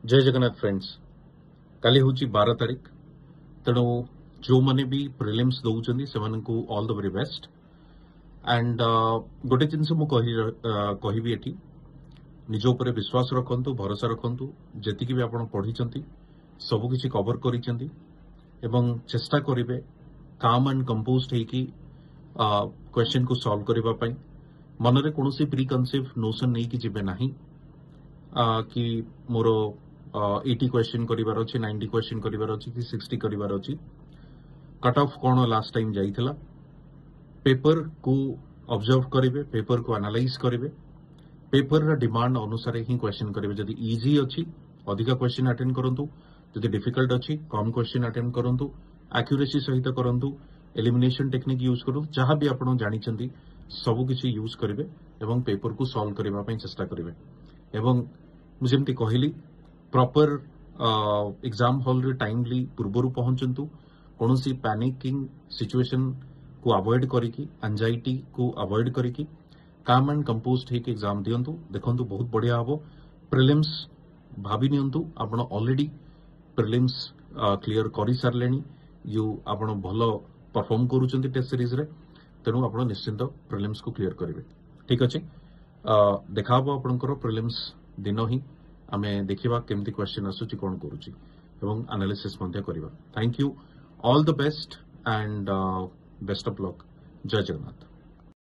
जय जगन्नाथ फ्रेंड्स काली हूँ 12 तारीख तेणु जो मैंने भी प्रिलिम्स दौरान से all the very best and गोटे जिनस मुझे एटी निज उपर विश्वास रखु भरोसा रखु जी भी आप पढ़ी सबकि कवर कर चेष्टा करेंगे काम एंड कंपोज क्वेश्चन को सॉल्व करने मनरे कौन प्री कनसेप्ट नोशन नहीं कि जीवे ना कि मोर 80 क्वेश्चन करिवार अछि 90 क्वेश्चन करिवार अछि कि 60 करिवार अछि कट ऑफ कोन लास्ट टाइम जाइथिला पेपर को ऑब्जर्व करिवे पेपर को एनालाइज करिवे पेपर रा डिमांड अनुसार ही क्वेश्चन करिवे जदि इजी अछि अधिक क्वेश्चन अटेंड करंतु जदि डिफिकल्ट अछि कम क्वेश्चन अटेंड करंतु एक्यूरेसी सहित करंतु एलिमिनेशन टेक्निक यूज करू जहां भी आपण जानि चंदी सब किछि यूज करिवे एवं पेपर को सॉल्व करबा पई चेष्टा करिवे एवं मुझे कहली प्रॉपर एग्जाम हॉल रे टाइमली पूर्वर पहुंचंतु कौन सी पैनिकिंग सिचुएशन को अवॉइड करिकी एंजाइटी को अवॉइड करिकी काम एंड कंपोज ठीक एग्जाम दियंतु देखंतु बहुत बढ़िया हबो प्रिलिम्स भाबी नियंतु आपण ऑलरेडी प्रिलिम्स क्लियर करि सारलेनी यू आपण भलो परफॉर्म करूचंती टेस्ट सीरीज रे तेनु आपण निश्चिंत प्रिलिम्स को क्लियर करिवे ठीक अछि देखाबो आपणकर प्रिलिम्स दिन ही आमे देखिबा केमती क्वेश्चन आसुची कोन करूची एवं एनालिसिस मध्य करिबा thank you all the best and best of luck जय जगन्नाथ।